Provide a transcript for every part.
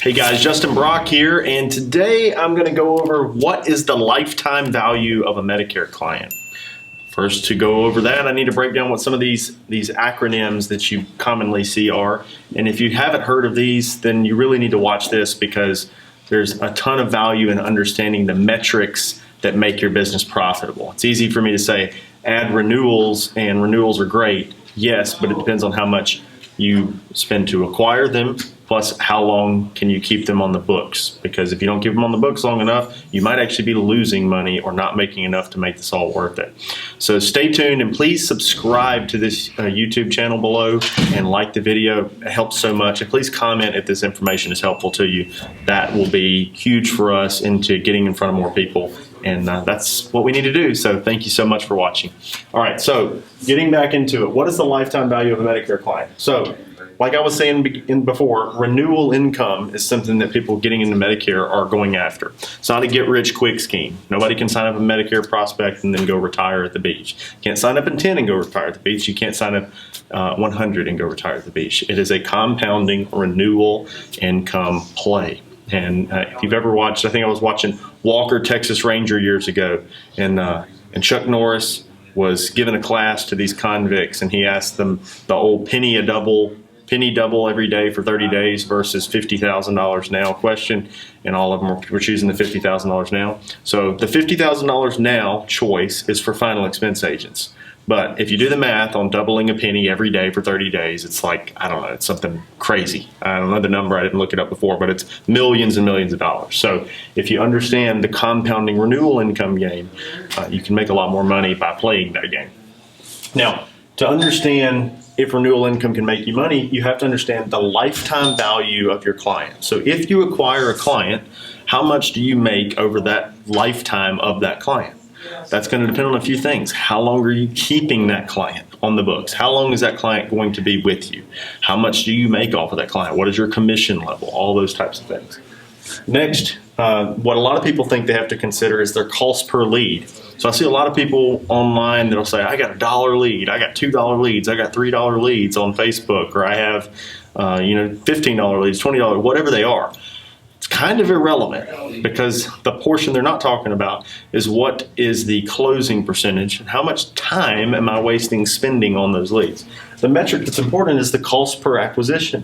Hey guys, Justin Brock here, and today I'm going to go over what is the lifetime value of a Medicare client. First, to go over that, I need to break down what some of these acronyms that you commonly see are. And if you haven't heard of these, then you really need to watch this because there's a ton of value in understanding the metrics that make your business profitable. It's easy for me to say add renewals, and renewals are great. Yes, but it depends on how much you spend to acquire them, plus how long can you keep them on the books. Because if you don't keep them on the books long enough, you might actually be losing money or not making enough to make this all worth it. So stay tuned and please subscribe to this YouTube channel below and like the video. It helps so much. And please comment if this information is helpful to you. That will be huge for us into getting in front of more people. And that's what we need to do. So thank you so much for watching. All right, so getting back into it, what is the lifetime value of a Medicare client? So like I was saying before, renewal income is something that people getting into Medicare are going after. It's not a get-rich-quick scheme. Nobody can sign up a Medicare prospect and then go retire at the beach. You can't sign up in 10 and go retire at the beach. You can't sign up 100 and go retire at the beach. It is a compounding renewal income play. And if you've ever watched, I think I was watching Walker, Texas Ranger years ago, and Chuck Norris was giving a class to these convicts, and he asked them the old penny double every day for 30 days versus $50,000 now question, and all of them were choosing the $50,000 now. So the $50,000 now choice is for final expense agents. But if you do the math on doubling a penny every day for 30 days, it's like, I don't know, it's something crazy. I don't know the number, I didn't look it up before, but it's millions and millions of dollars. So if you understand the compounding renewal income game, you can make a lot more money by playing that game. Now, to understand if renewal income can make you money, you have to understand the lifetime value of your client. So if you acquire a client, how much do you make over that lifetime of that client? That's going to depend on a few things. How long are you keeping that client on the books? How long is that client going to be with you? How much do you make off of that client? What is your commission level? All those types of things. Next, what a lot of people think they have to consider is their cost per lead. So I see a lot of people online that'll say, I got $1 lead, I got $2 leads, I got $3 leads on Facebook, or I have $15 leads, $20, whatever they are. It's kind of irrelevant because the portion they're not talking about is what is the closing percentage and how much time am I wasting spending on those leads. The metric that's important is the cost per acquisition.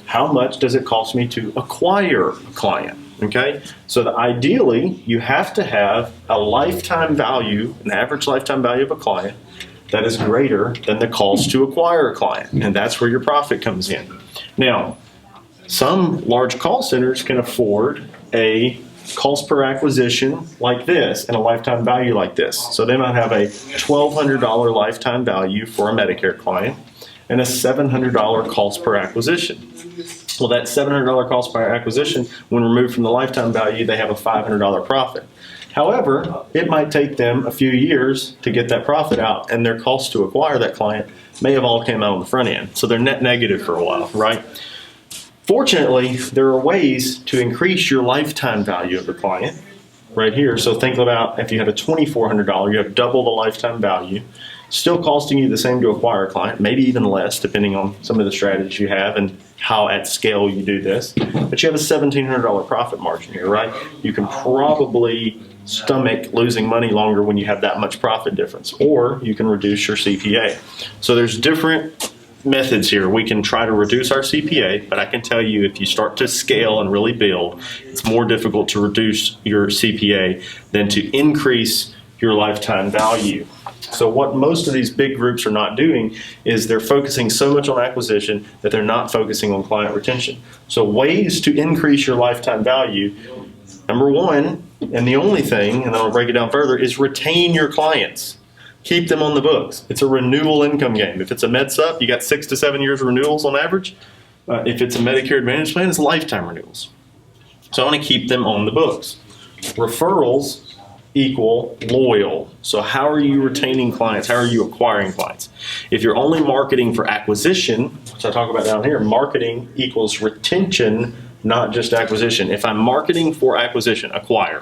How much does it cost me to acquire a client? Okay, so ideally you have to have a lifetime value, an average lifetime value of a client that is greater than the cost to acquire a client, and that's where your profit comes in. Now, some large call centers can afford a cost per acquisition like this and a lifetime value like this. So they might have a $1,200 lifetime value for a Medicare client and a $700 cost per acquisition. Well, that $700 cost per acquisition, when removed from the lifetime value, they have a $500 profit. However, it might take them a few years to get that profit out, and their cost to acquire that client may have all came out on the front end. So they're net negative for a while, right? Fortunately, there are ways to increase your lifetime value of the client right here. So think about if you have a $2,400, you have double the lifetime value, still costing you the same to acquire a client, maybe even less depending on some of the strategies you have and how at scale you do this. But you have a $1,700 profit margin here, right? You can probably stomach losing money longer when you have that much profit difference, or you can reduce your CPA. So there's different methods here. We can try to reduce our CPA, but I can tell you if you start to scale and really build, it's more difficult to reduce your CPA than to increase your lifetime value. So what most of these big groups are not doing is they're focusing so much on acquisition that they're not focusing on client retention. So ways to increase your lifetime value, number one, and the only thing, and I'll break it down further, is retain your clients. Keep them on the books. It's a renewal income game. If it's a Med-Sup, you got 6 to 7 years of renewals on average. If it's a Medicare Advantage plan, it's lifetime renewals. So I want to keep them on the books. Referrals equal loyal. So how are you retaining clients? How are you acquiring clients? If you're only marketing for acquisition, which I talk about down here, marketing equals retention, not just acquisition. If I'm marketing for acquisition, acquire,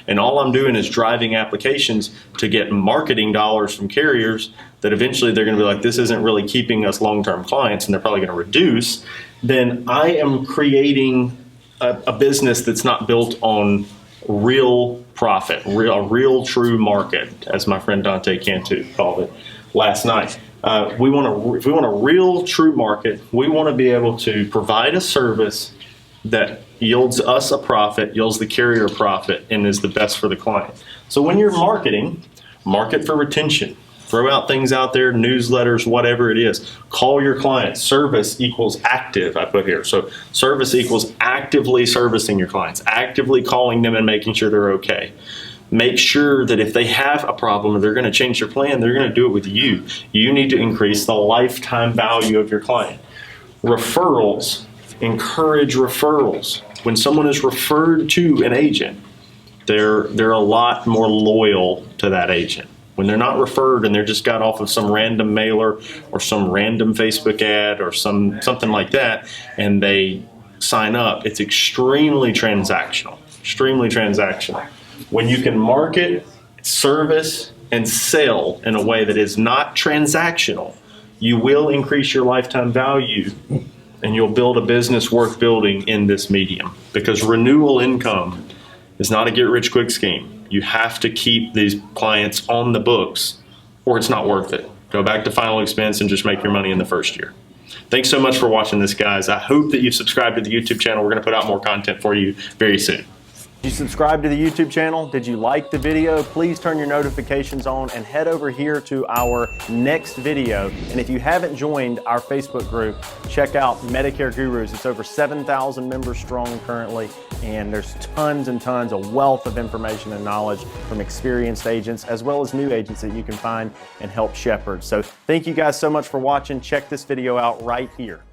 and all I'm doing is driving applications to get marketing dollars from carriers that eventually they're going to be like, this isn't really keeping us long-term clients, and they're probably going to reduce, then I am creating a business that's not built on real profit, a real true market, as my friend Dante Cantu called it last night. If we want a real true market, we want to be able to provide a service that yields us a profit, yields the carrier a profit, and is the best for the client. So when you're marketing, market for retention. Throw out things out there, newsletters, whatever it is. Call your clients. Service equals active, I put here. So service equals actively servicing your clients, actively calling them and making sure they're okay. Make sure that if they have a problem or they're going to change their plan, they're going to do it with you. You need to increase the lifetime value of your client. Referrals. Encourage referrals. When someone is referred to an agent, they're a lot more loyal to that agent. When they're not referred and they're just got off of some random mailer or some random Facebook ad or something like that, and they sign up, it's extremely transactional. Extremely transactional. When you can market, service, and sell in a way that is not transactional, you will increase your lifetime value and you'll build a business worth building in this medium. Because renewal income is not a get-rich-quick scheme. You have to keep these clients on the books or it's not worth it. Go back to final expense and just make your money in the first year. Thanks so much for watching this, guys. I hope that you've subscribed to the YouTube channel. We're going to put out more content for you very soon. Did you subscribe to the YouTube channel? Did you like the video? Please turn your notifications on and head over here to our next video. And if you haven't joined our Facebook group, check out Medicare Gurus. It's over 7,000 members strong currently, and there's tons and tons, a wealth of information and knowledge from experienced agents as well as new agents that you can find and help shepherd. So thank you guys so much for watching. Check this video out right here.